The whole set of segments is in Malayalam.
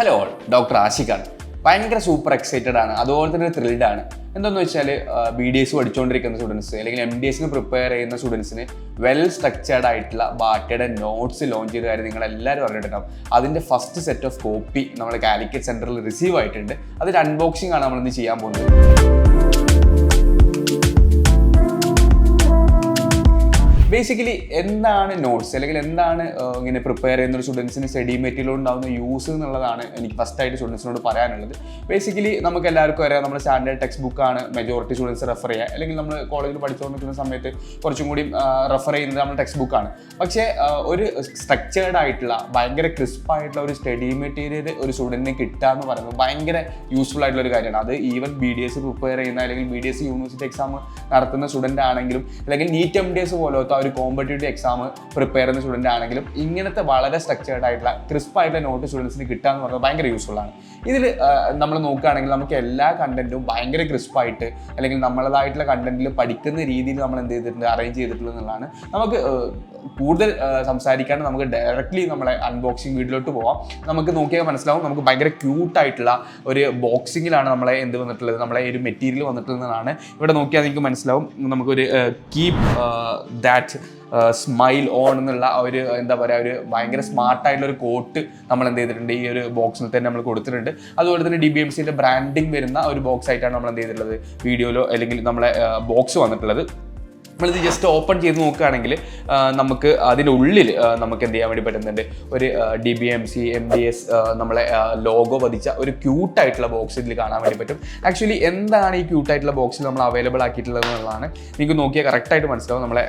Hello all, doctor ആഷിഖാണ്. ഭയങ്കര സൂപ്പർ എക്സൈറ്റഡ് ആണ്, അതുപോലെ തന്നെ ത്രിൽഡ് ആണ്. എന്താണെന്ന് വെച്ചാൽ BDS പഠിച്ചുകൊണ്ടിരിക്കുന്ന സ്റ്റുഡൻസ് അല്ലെങ്കിൽ MDS പ്രിപ്പയർ ചെയ്യുന്ന സ്റ്റുഡൻസിന് വെൽ സ്ട്രക്ചേർഡ് ആയിട്ടുള്ള ബാറ്റയുടെ നോട്ട്സ് ലോഞ്ച് ചെയ്ത കാര്യം നിങ്ങൾ എല്ലാവരും അറിഞ്ഞിട്ടുണ്ടാവും. അതിൻ്റെ ഫസ്റ്റ് സെറ്റ് ഓഫ് കോപ്പി നമ്മൾ കാലിക്കറ്റ് സെൻറ്ററിൽ റിസീവ് ആയിട്ടുണ്ട്. അതിൻ്റെ അൺബോക്സിംഗ് ആണ് നമ്മളിന്ന് ചെയ്യാൻ പോകുന്നത്. ബേസിക്കലി എന്താണ് നോട്ട്സ് അല്ലെങ്കിൽ എന്താണ് ഇങ്ങനെ പ്രിപ്പയർ ചെയ്യുന്ന ഒരു സ്റ്റുഡൻസിന് സ്റ്റഡി മെറ്റീരിയൽ ഉണ്ടാകുന്ന യൂസ് എന്നുള്ളതാണ് എനിക്ക് ഫസ്റ്റായിട്ട് സ്റ്റുഡൻസിനോട് പറയാനുള്ളത്. ബേസിക്കലി നമുക്ക് എല്ലാവർക്കും അറിയാം, നമ്മുടെ സ്റ്റാൻഡേർഡ് ടെക്സ്റ്റ് ബുക്കാണ് മെജോറിറ്റി സ്റ്റുഡൻസ് റെഫർ ചെയ്യുക, അല്ലെങ്കിൽ നമ്മൾ കോളേജിൽ പഠിച്ചുകൊണ്ടിരിക്കുന്ന സമയത്ത് കുറച്ചും കൂടി റെഫർ ചെയ്യുന്നത് നമ്മുടെ ടെക്സ്റ്റ് ബുക്കാണ്. പക്ഷേ ഒരു സ്ട്രക്ചേർഡ് ആയിട്ടുള്ള ഭയങ്കര ക്രിസ്പായിട്ടുള്ള ഒരു സ്റ്റഡി മെറ്റീരിയൽ ഒരു സ്റ്റുഡൻറ്റിന് കിട്ടുക എന്ന് പറയുന്നത് ഭയങ്കര യൂസ്ഫുൾ ആയിട്ടുള്ള ഒരു കാര്യമാണ്. അത് ഈവൻ BDS പ്രിപ്പയർ ചെയ്യുന്ന അല്ലെങ്കിൽ BDS യൂണിവേഴ്സിറ്റി എക്സാം നടത്തുന്ന സ്റ്റുഡൻ്റ് ആണെങ്കിലും അല്ലെങ്കിൽ NEET MDS പോലത്തെ ഒരു കോമ്പറ്റേറ്റീവ് എക്സാം പ്രിപ്പയർ ചെയ്യുന്ന സ്റ്റുഡൻ്റ് ആണെങ്കിലും ഇങ്ങനത്തെ വളരെ സ്ട്രക്ചേർഡ് ആയിട്ടുള്ള ക്രിസ്പായിട്ടുള്ള നോട്ട് സ്റ്റുഡൻസിന് കിട്ടുക എന്ന് പറയുന്നത് ഭയങ്കര യൂസ്ഫുൾ ആണ്. ഇതിൽ നമ്മൾ നോക്കുകയാണെങ്കിൽ നമുക്ക് എല്ലാ കണ്ടന്റും ഭയങ്കര ക്രിസ്പായിട്ട് അല്ലെങ്കിൽ നമ്മളതായിട്ടുള്ള കണ്ടന്റിൽ പഠിക്കുന്ന രീതിയിൽ നമ്മൾ എന്ത് ചെയ്തിട്ടുണ്ട്, അറേഞ്ച് ചെയ്തിട്ടുള്ളത് എന്നുള്ളതാണ്. നമുക്ക് കൂടുതൽ സംസാരിക്കാണ്ട് നമുക്ക് ഡയറക്റ്റ്ലി നമ്മളെ അൺബോക്സിങ് വീഡിയോയിലോട്ട് പോവാം. നമുക്ക് നോക്കിയാൽ മനസ്സിലാവും, നമുക്ക് ഭയങ്കര ക്യൂട്ടായിട്ടുള്ള ഒരു ബോക്സിങ്ങിലാണ് നമ്മളെ എന്ത് വന്നിട്ടുള്ളത്, നമ്മളെ ഒരു മെറ്റീരിയൽ വന്നിട്ടുള്ളതാണ്. ഇവിടെ നോക്കിയാൽ നിങ്ങൾക്ക് മനസ്സിലാവും, നമുക്കൊരു കീപ് ദാറ്റ് സ്മൈൽ ഓൺ എന്നുള്ള ഒരു എന്താ പറയുക, ഒരു ഭയങ്കര സ്മാർട്ടായിട്ടുള്ള ഒരു കോട്ട് നമ്മൾ എന്ത് ചെയ്തിട്ടുണ്ട്, ഈ ഒരു ബോക്സിൽ തന്നെ നമ്മൾ കൊടുത്തിട്ടുണ്ട്. അതുപോലെ തന്നെ DBMCയുടെ ബ്രാൻഡിങ് വരുന്ന ഒരു ബോക്സ് ആയിട്ടാണ് നമ്മൾ എന്ത് ചെയ്തിട്ടുള്ളത്, വീഡിയോയിലോ അല്ലെങ്കിൽ നമ്മളെ ബോക്സ് വന്നിട്ടുള്ളത്. നമ്മളിത് ജസ്റ്റ് ഓപ്പൺ ചെയ്ത് നോക്കുകയാണെങ്കിൽ നമുക്ക് അതിൻ്റെ ഉള്ളിൽ നമുക്ക് എന്ത് ചെയ്യാൻ വേണ്ടി പറ്റുന്നുണ്ട്, ഒരു DBMC MDS നമ്മളെ ലോഗോ പതിച്ച ഒരു ക്യൂട്ടായിട്ടുള്ള ബോക്സ് ഇതിൽ കാണാൻ വേണ്ടി പറ്റും. ആക്ച്വലി എന്താണ് ഈ ക്യൂട്ടായിട്ടുള്ള ബോക്സിൽ നമ്മൾ അവൈലബിൾ ആക്കിയിട്ടുള്ളത് എന്നുള്ളതാണ് നിങ്ങൾക്ക് നോക്കിയാൽ കറക്റ്റായിട്ട് മനസ്സിലാവും. നമ്മളെ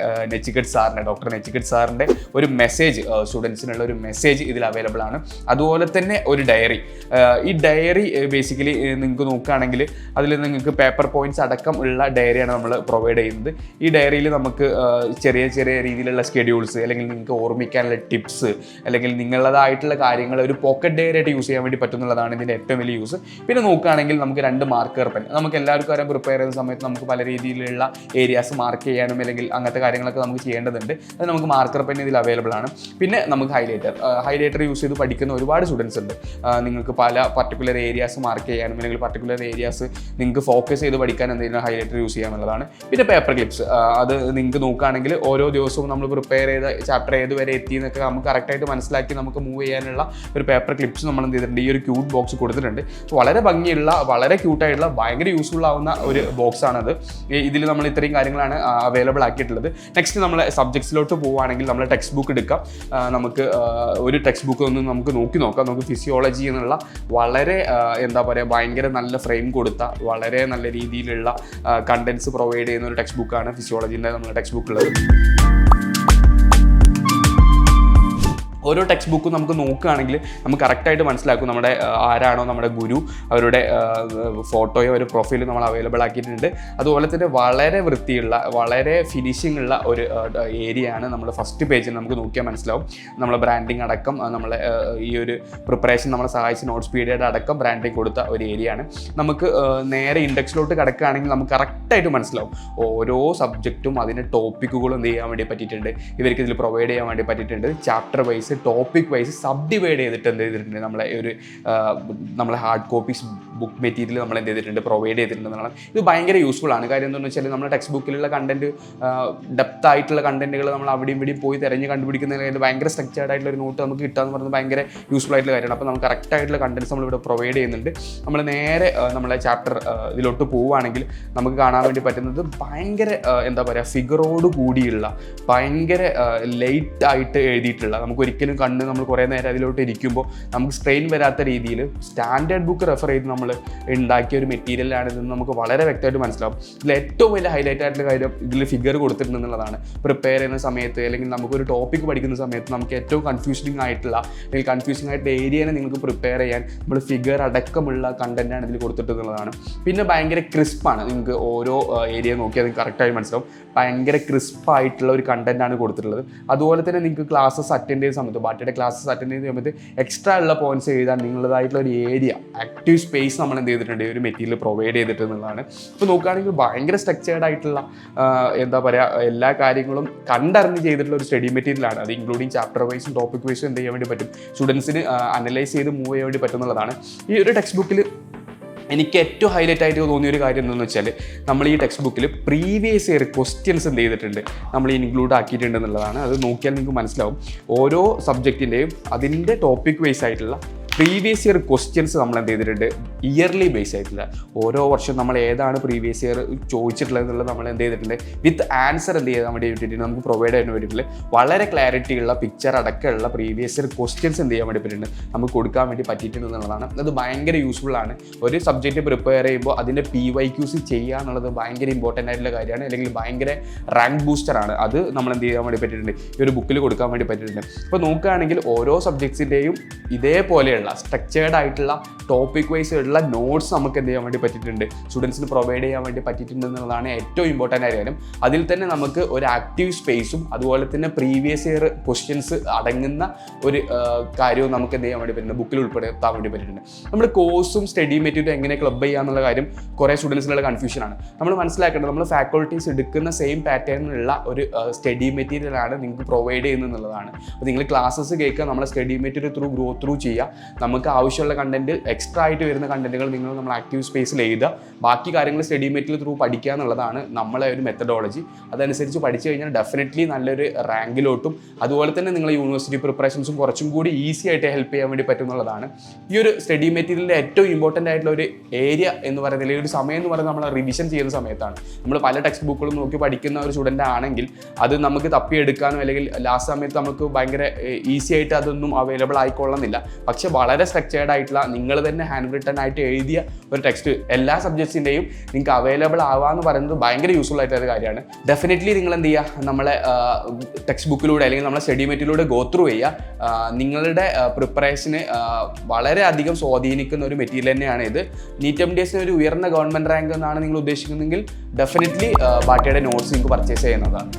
ഡോക്ടർ നെച്ചിക്കറ്റ് സാറിൻ്റെ ഒരു മെസ്സേജ്, സ്റ്റുഡൻസിനുള്ള ഒരു മെസ്സേജ് ഇതിൽ അവൈലബിൾ ആണ്. അതുപോലെ തന്നെ ഒരു ഡയറി. ഈ ഡയറി ബേസിക്കലി നിങ്ങൾക്ക് നോക്കുകയാണെങ്കിൽ അതിൽ നിങ്ങൾക്ക് പേപ്പർ പോയിന്റ്സ് അടക്കം ഉള്ള ഡയറിയാണ് നമ്മൾ പ്രൊവൈഡ് ചെയ്യുന്നത്. ഈ ഡയറിയിൽ നമുക്ക് ചെറിയ ചെറിയ രീതിയിലുള്ള സ്കെഡ്യൂൾസ് അല്ലെങ്കിൽ നിങ്ങൾക്ക് ഓർമ്മിക്കാനുള്ള ടിപ്സ് അല്ലെങ്കിൽ നിങ്ങളുടേതായിട്ടുള്ള കാര്യങ്ങൾ ഒരു പോക്കറ്റ് ഡയറി ആയിട്ട് യൂസ് ചെയ്യാൻ വേണ്ടി പറ്റുന്നതാണ് ഇതിൻ്റെ ഏറ്റവും വലിയ യൂസ്. പിന്നെ നോക്കുകയാണെങ്കിൽ നമുക്ക് 2 മാർക്കർ പെൻ. നമുക്ക് എല്ലാവർക്കും അറിയാം, പ്രിപ്പയർ ചെയ്യുന്ന സമയത്ത് നമുക്ക് പല രീതിയിലുള്ള ഏരിയാസ് മാർക്ക് ചെയ്യാനും അല്ലെങ്കിൽ അങ്ങനത്തെ കാര്യങ്ങളൊക്കെ നമുക്ക് ചെയ്യേണ്ടതുണ്ട്. അത് നമുക്ക് മാർക്കർ പെൻ ഇതിൽ അവൈലബിൾ ആണ്. പിന്നെ നമുക്ക് ഹൈലൈറ്റർ യൂസ് ചെയ്ത് പഠിക്കുന്ന ഒരുപാട് സ്റ്റുഡൻസ് ഉണ്ട്. നിങ്ങൾക്ക് പല പർട്ടിക്കുലർ ഏരിയാസ് മാർക്ക് ചെയ്യാനും അല്ലെങ്കിൽ പർട്ടിക്കുലർ ഏരിയാസ് നിങ്ങൾക്ക് ഫോക്കസ് ചെയ്ത് പഠിക്കാൻ എന്തെങ്കിലും ഹൈലൈറ്റർ യൂസ് ചെയ്യാനുള്ളതാണ്. പിന്നെ പേപ്പർ ക്ലിപ്സ്, അത് നിങ്ങൾക്ക് നോക്കുകയാണെങ്കിൽ ഓരോ ദിവസവും നമ്മൾ പ്രിപ്പയർ ചെയ്ത ചാപ്റ്റർ ഏതുവരെ എത്തി എന്നൊക്കെ നമുക്ക് കറക്റ്റായിട്ട് മനസ്സിലാക്കി നമുക്ക് മൂവ് ചെയ്യാനുള്ള ഒരു പേപ്പർ ക്ലിപ്സ് നമ്മൾ എന്ത് ചെയ്തിട്ടുണ്ട്, ഈ ഒരു ക്യൂട്ട് ബോക്സ് കൊടുത്തിട്ടുണ്ട്. വളരെ ഭംഗിയുള്ള, വളരെ ക്യൂട്ടായിട്ടുള്ള, ഭയങ്കര യൂസ്ഫുൾ ആവുന്ന ഒരു ബോക്സ് ആണത്. ഇതിൽ നമ്മൾ ഇത്രയും കാര്യങ്ങളാണ് അവൈലബിൾ ആക്കിയിട്ടുള്ളത്. നെക്സ്റ്റ് നമ്മൾ സബ്ജക്ട്സിലോട്ട് പോവുകയാണെങ്കിൽ നമ്മൾ ടെക്സ്റ്റ് ബുക്ക് എടുക്കാം. നമുക്ക് ഒരു ടെക്സ്റ്റ് ബുക്ക് ഒന്ന് നമുക്ക് നോക്കാം. നമുക്ക് ഫിസിയോളജി എന്നുള്ള വളരെ എന്താ പറയുക, ഭയങ്കര നല്ല ഫ്രെയിം കൊടുത്ത വളരെ നല്ല രീതിയിലുള്ള കണ്ടന്റ്സ് പ്രൊവൈഡ് ചെയ്യുന്ന ഒരു ടെക്സ്റ്റ് ബുക്കാണ് ഫിസിയോളജിൻ്റെ നമ്മുടെ ടെക്സ്റ്റ് ബുക്കുള്ളത്. ഓരോ ടെക്സ്റ്റ് ബുക്കും നമുക്ക് നോക്കുകയാണെങ്കിൽ നമുക്ക് കറക്റ്റായിട്ട് മനസ്സിലാക്കും നമ്മുടെ ആരാണോ നമ്മുടെ ഗുരു, അവരുടെ ഫോട്ടോയോ ഒരു പ്രൊഫൈലും നമ്മൾ അവൈലബിൾ ആക്കിയിട്ടുണ്ട്. അതുപോലെ തന്നെ വളരെ വൃത്തിയുള്ള, വളരെ ഫിനിഷിംഗ് ഉള്ള ഒരു ഏരിയയാണ് നമ്മുടെ ഫസ്റ്റ് പേജിൽ നമുക്ക് നോക്കിയാൽ മനസ്സിലാവും. നമ്മളെ ബ്രാൻഡിങ് അടക്കം നമ്മളെ ഈ ഒരു പ്രിപ്പറേഷൻ നമ്മളെ സഹായിച്ച നോട്ട്സ് പീരിയഡ് അടക്കം ബ്രാൻഡിങ് കൊടുത്ത ഒരു ഏരിയയാണ്. നമുക്ക് നേരെ ഇൻഡെക്സിലോട്ട് കിടക്കുകയാണെങ്കിൽ നമുക്ക് കറക്റ്റായിട്ട് മനസ്സിലാവും ഓരോ സബ്ജക്റ്റും അതിൻ്റെ ടോപ്പിക്കുകളും എന്ത് ചെയ്യാൻ വേണ്ടി പറ്റിയിട്ടുണ്ട്, ഇവർക്ക് ഇതിൽ പ്രൊവൈഡ് ചെയ്യാൻ വേണ്ടി പറ്റിയിട്ടുണ്ട്. Chapter wise, topic wise sub divide ചെയ്തിട്ട് എന്ത് ചെയ്തിട്ടുണ്ട്, നമ്മളെ ഹാർഡ് കോപ്പീസ് ബുക്ക് മെറ്റീരിയൽ നമ്മൾ എന്ത് ചെയ്തിട്ടുണ്ട്, പ്രൊവൈഡ് ചെയ്തിട്ടുണ്ടെന്നാണ്. ഇത് ഭയങ്കര യൂസ്ഫുൾ ആണ്. കാര്യം എന്താണെന്ന് വെച്ചാൽ നമ്മുടെ ടെക്സ്റ്റ് ബുക്കിലുള്ള കണ്ടന്റ്, ഡെപ്ത് ആയിട്ടുള്ള കണ്ടന്റുകൾ നമ്മൾ അവിടെയും ഇവിടെയും പോയി തിരഞ്ഞ് കണ്ടുപിടിക്കുന്നതിന് ഭയങ്കര സ്ട്രക്ചേർഡ് ആയിട്ടുള്ള ഒരു നോട്ട് നമുക്ക് കിട്ടുക എന്ന് പറയുന്നത് ഭയങ്കര യൂസ്ഫുൾ ആയിട്ടുള്ള കാര്യമാണ്. അപ്പോൾ നമുക്ക് കറക്റ്റ് ആയിട്ടുള്ള കണ്ടന്റ്സ് നമ്മളിവിടെ പ്രൊവൈഡ് ചെയ്യുന്നുണ്ട്. നമ്മൾ നേരെ നമ്മളെ ചാപ്റ്റർ ഇതിലോട്ട് പോവുകയാണെങ്കിൽ നമുക്ക് കാണാൻ വേണ്ടി പറ്റുന്നത് ഭയങ്കര എന്താ പറയുക, ഫിഗറോട് കൂടിയുള്ള, ഭയങ്കര ലേറ്റ് ആയിട്ട് എഴുതിയിട്ടുള്ള, നമുക്ക് ഒരിക്കലും കണ്ണ് നമ്മൾ കുറേ നേരം അതിലോട്ട് ഇരിക്കുമ്പോൾ നമുക്ക് സ്ട്രെയിൻ വരാത്ത രീതിയിൽ സ്റ്റാൻഡേർഡ് ബുക്ക് റെഫർ ചെയ്ത് നമ്മൾ ഉണ്ടാക്കിയ ഒരു മെറ്റീരിയലാണ് ഇതെന്ന് നമുക്ക് വളരെ വ്യക്തമായിട്ട് മനസ്സിലാവും. ഇതിൽ ഏറ്റവും വലിയ ഹൈലൈറ്റ് ആയിട്ടുള്ള കാര്യം ഇതിൽ ഫിഗർ കൊടുത്തിട്ടുണ്ടെന്നുള്ളതാണ്. പ്രിപ്പയർ ചെയ്യുന്ന സമയത്ത് അല്ലെങ്കിൽ നമുക്കൊരു ടോപ്പിക് പഠിക്കുന്ന സമയത്ത് നമുക്ക് ഏറ്റവും കൺഫ്യൂസിങ് ആയിട്ടുള്ള ഏരിയനെ നിങ്ങൾക്ക് പ്രിപ്പയർ ചെയ്യാൻ നമ്മൾ ഫിഗർ അടക്കമുള്ള കണ്ടന്റാണ് ഇതിൽ കൊടുത്തിട്ടുള്ളതാണ്. പിന്നെ ഭയങ്കര ക്രിസ്പാണ്. നിങ്ങൾക്ക് ഓരോ ഏരിയ നോക്കിയാൽ നിങ്ങൾക്ക് കറക്റ്റായി മനസ്സിലാവും. ഭയങ്കര ക്രിസ്പായിട്ടുള്ള ഒരു കണ്ടന്റാണ് കൊടുത്തിട്ടുള്ളത്. അതുപോലെ തന്നെ നിങ്ങൾക്ക് ക്ലാസ്സസ് അറ്റൻഡ് ചെയ്യുന്ന സമയത്ത് സമയത്ത്, ബാട്ടിയുടെ ക്ലാസ്സസ് അറ്റൻഡ് ചെയ്യുന്ന സമയത്ത് എക്സ്ട്രാ ഉള്ള പോയിന്റ്സ് എഴുതാൻ നിങ്ങളുടേതായിട്ടുള്ള ഒരു ഏരിയ, ആക്റ്റീവ് സ്പേസ് നമ്മൾ എന്ത് ചെയ്തിട്ടുണ്ട്, ഈ ഒരു മെറ്റീരിയൽ പ്രൊവൈഡ് ചെയ്തിട്ട് എന്നുള്ളതാണ്. ഇപ്പോൾ നോക്കുകയാണെങ്കിൽ ഭയങ്കര സ്ട്രക്ചേർഡ് ആയിട്ടുള്ള എന്താ പറയുക, എല്ലാ കാര്യങ്ങളും കണ്ടറിഞ്ഞ് ചെയ്തിട്ടുള്ള ഒരു സ്റ്റഡി മെറ്റീരിയലാണ്. അത് ഇൻക്ലൂഡിങ് ചാപ്റ്റർ വൈസും ടോപ്പിക് വൈസും എന്ത് ചെയ്യാൻ വേണ്ടി പറ്റും, സ്റ്റുഡൻസിന് അനലൈസ് ചെയ്ത് മൂവ് ചെയ്യാൻ വേണ്ടി പറ്റുന്നതാണ്. ഈ ഒരു ടെക്സ്റ്റ് ബുക്കിൽ എനിക്ക് ഏറ്റവും ഹൈലൈറ്റ് ആയിട്ട് തോന്നിയൊരു കാര്യം എന്താണെന്ന് വെച്ചാൽ, നമ്മൾ ഈ ടെക്സ്റ്റ് ബുക്കിൽ പ്രീവിയസ് ഇയർ ക്വസ്റ്റ്യൻസ് എന്ത് ചെയ്തിട്ടുണ്ട്, നമ്മൾ ഇൻക്ലൂഡ് ആക്കിയിട്ടുണ്ട് എന്നുള്ളതാണ്. അത് നോക്കിയാൽ നിങ്ങൾക്ക് മനസ്സിലാവും ഓരോ സബ്ജക്റ്റിൻ്റെയും അതിൻ്റെ ടോപ്പിക് വൈസ് ആയിട്ടുള്ള പ്രീവിയസ് ഇയർ ക്വസ്റ്റ്യൻസ് നമ്മൾ എന്ത് ചെയ്തിട്ടുണ്ട്, ഇയർലി ബേസ് ആയിട്ടുള്ള ഓരോ വർഷം നമ്മൾ ഏതാണ് പ്രീവിയസ് ഇയർ ചോദിച്ചിട്ടുള്ളത് എന്നുള്ളത് നമ്മൾ എന്ത് ചെയ്തിട്ടുണ്ട് വിത്ത് ആൻസർ എന്ത് ചെയ്യാൻ വേണ്ടി പറ്റിയിട്ട് നമുക്ക് പ്രൊവൈഡ് ചെയ്യാൻ വേണ്ടിയിട്ടുള്ള വളരെ ക്ലാരിറ്റി ഉള്ള പിക്ചർ അടക്കമുള്ള പ്രീവിയസ് ഇയർ ക്വസ്റ്റ്യൻസ് എന്ത് ചെയ്യാൻ വേണ്ടി പറ്റിയിട്ടുണ്ട്, നമുക്ക് കൊടുക്കാൻ വേണ്ടി പറ്റിയിട്ടുണ്ട് എന്നുള്ളതാണ്. അത് ഭയങ്കര യൂസ്ഫുൾ ആണ്. ഒരു സബ്ജക്റ്റ് പ്രിപ്പയർ ചെയ്യുമ്പോൾ അതിൻ്റെ PYQs ചെയ്യുക എന്നുള്ളത് ഭയങ്കര ഇമ്പോർട്ടൻ്റ് ആയിട്ടുള്ള കാര്യമാണ്, അല്ലെങ്കിൽ ഭയങ്കര റാങ്ക് ബൂസ്റ്ററാണ്. അത് നമ്മൾ എന്ത് ചെയ്യാൻ വേണ്ടി പറ്റിയിട്ടുണ്ട്, ഈ ഒരു ബുക്കിൽ കൊടുക്കാൻ വേണ്ടി പറ്റിയിട്ടുണ്ട്. ഇപ്പോൾ നോക്കുകയാണെങ്കിൽ ഓരോ സബ്ജക്ട്സിൻ്റെയും ഇതേപോലെയുള്ള സ്ട്രക്ചേർഡ് ആയിട്ടുള്ള ടോപ്പിക് വൈസ് ഉള്ള നോട്ട്സ് നമുക്ക് എന്ത് ചെയ്യാൻ വേണ്ടി പറ്റിയിട്ടുണ്ട്, സ്റ്റുഡൻസിന് പ്രൊവൈഡ് ചെയ്യാൻ വേണ്ടി പറ്റിയിട്ടുണ്ട് എന്നുള്ളതാണ് ഏറ്റവും ഇമ്പോർട്ടൻ്റ് ആയ കാര്യം. അതിൽ തന്നെ നമുക്ക് ഒരു ആക്റ്റീവ് സ്പേസും അതുപോലെ തന്നെ പ്രീവിയസ് ഇയർ ക്വസ്റ്റ്യൻസ് അടങ്ങുന്ന ഒരു കാര്യവും നമുക്ക് എന്ത് ചെയ്യാൻ വേണ്ടി പറ്റുന്നുണ്ട്, ബുക്കിൽ ഉൾപ്പെടുത്താൻ വേണ്ടി പറ്റിയിട്ടുണ്ട്. നമ്മൾ കോഴ്സും സ്റ്റഡി മെറ്റീരിയലും എങ്ങനെ ക്ലബ് ചെയ്യാന്നുള്ള കാര്യം കുറേ സ്റ്റുഡൻസിനുള്ള കൺഫ്യൂഷനാണ്. നമ്മൾ മനസ്സിലാക്കേണ്ടത്, നമ്മൾ ഫാക്കൾട്ടീസ് എടുക്കുന്ന സെയിം പാറ്റേണിലുള്ള ഒരു സ്റ്റഡി മെറ്റീരിയലാണ് നിങ്ങൾക്ക് പ്രൊവൈഡ് ചെയ്യുന്നത് എന്നുള്ളതാണ്. അപ്പോൾ നിങ്ങൾ ക്ലാസ്സസ് കേൾക്കുക, നമ്മളെ സ്റ്റഡി മെറ്റീരിയൽ ഗ്രോ ത്രൂ ചെയ്യുക, നമുക്ക് ആവശ്യമുള്ള കണ്ടന്റ് എക്സ്ട്രാ ആയിട്ട് വരുന്ന കണ്ടന്റുകൾ നിങ്ങൾ നമ്മൾ ആക്റ്റീവ് സ്പേസിൽ എഴുതുക, ബാക്കി കാര്യങ്ങൾ സ്റ്റഡി മെറ്റീരിയൽ ത്രൂ പഠിക്കുക എന്നുള്ളതാണ് നമ്മളെ ഒരു മെത്തഡോളജി. അതനുസരിച്ച് പഠിച്ചു കഴിഞ്ഞാൽ ഡെഫിനറ്റ്ലി നല്ലൊരു റാങ്കിലോട്ടും അതുപോലെ തന്നെ നിങ്ങളെ യൂണിവേഴ്സിറ്റി പ്രിപ്പറേഷൻസും കുറച്ചും കൂടി ഈസി ആയിട്ട് ഹെൽപ്പ് ചെയ്യാൻ വേണ്ടി പറ്റുന്നതാണ്. ഈ ഒരു സ്റ്റഡി മെറ്റീരിയലിൻ്റെ ഏറ്റവും ഇമ്പോർട്ടൻ്റ് ആയിട്ടുള്ള ഒരു ഏരിയ എന്ന് പറയുന്നത്, അല്ലെങ്കിൽ ഒരു സമയം എന്ന് പറയുന്നത് നമ്മൾ റിവിഷൻ ചെയ്യുന്ന സമയത്താണ്. നമ്മൾ പല ടെക്സ്റ്റ് ബുക്കുകളും നോക്കി പഠിക്കുന്ന ഒരു സ്റ്റുഡൻ്റ് ആണെങ്കിൽ അത് നമുക്ക് തപ്പിയെടുക്കാനോ അല്ലെങ്കിൽ ലാസ്റ്റ് സമയത്ത് നമുക്ക് ഭയങ്കര ഈസി ആയിട്ട് അതൊന്നും അവൈലബിൾ ആയിക്കൊള്ളുന്നില്ല. പക്ഷെ വളരെ സ്ട്രക്ചേർഡ് ആയിട്ടുള്ള നിങ്ങൾ തന്നെ ഹാൻഡ് റിട്ടൺ ആയിട്ട് എഴുതിയ ഒരു ടെക്സ്റ്റ് എല്ലാ സബ്ജക്ട്സിൻ്റെയും നിങ്ങൾക്ക് അവൈലബിൾ ആവാന്ന് പറയുന്നത് ഭയങ്കര യൂസ്ഫുൾ ആയിട്ടൊരു കാര്യമാണ്. ഡെഫിനറ്റ്ലി നിങ്ങൾ എന്ത് ചെയ്യുക, നമ്മളെ ടെക്സ്റ്റ് ബുക്കിലൂടെ അല്ലെങ്കിൽ നമ്മളെ സ്റ്റഡി മെറ്റീരിയലിലൂടെ ഗോ ത്രൂ ചെയ്യുക. നിങ്ങളുടെ പ്രിപ്പറേഷന് വളരെയധികം സ്വാധീനിക്കുന്ന ഒരു മെറ്റീരിയൽ തന്നെയാണ് ഇത്. നീറ്റ് MDSന് ഒരു ഉയർന്ന ഗവൺമെൻറ് റാങ്ക് എന്നാണ് നിങ്ങൾ ഉദ്ദേശിക്കുന്നതെങ്കിൽ ഡെഫിനറ്റ്ലി ബാട്ടിയുടെ നോട്ട്സ് നിങ്ങൾക്ക് പർച്ചേസ് ചെയ്യുന്നതാണ്.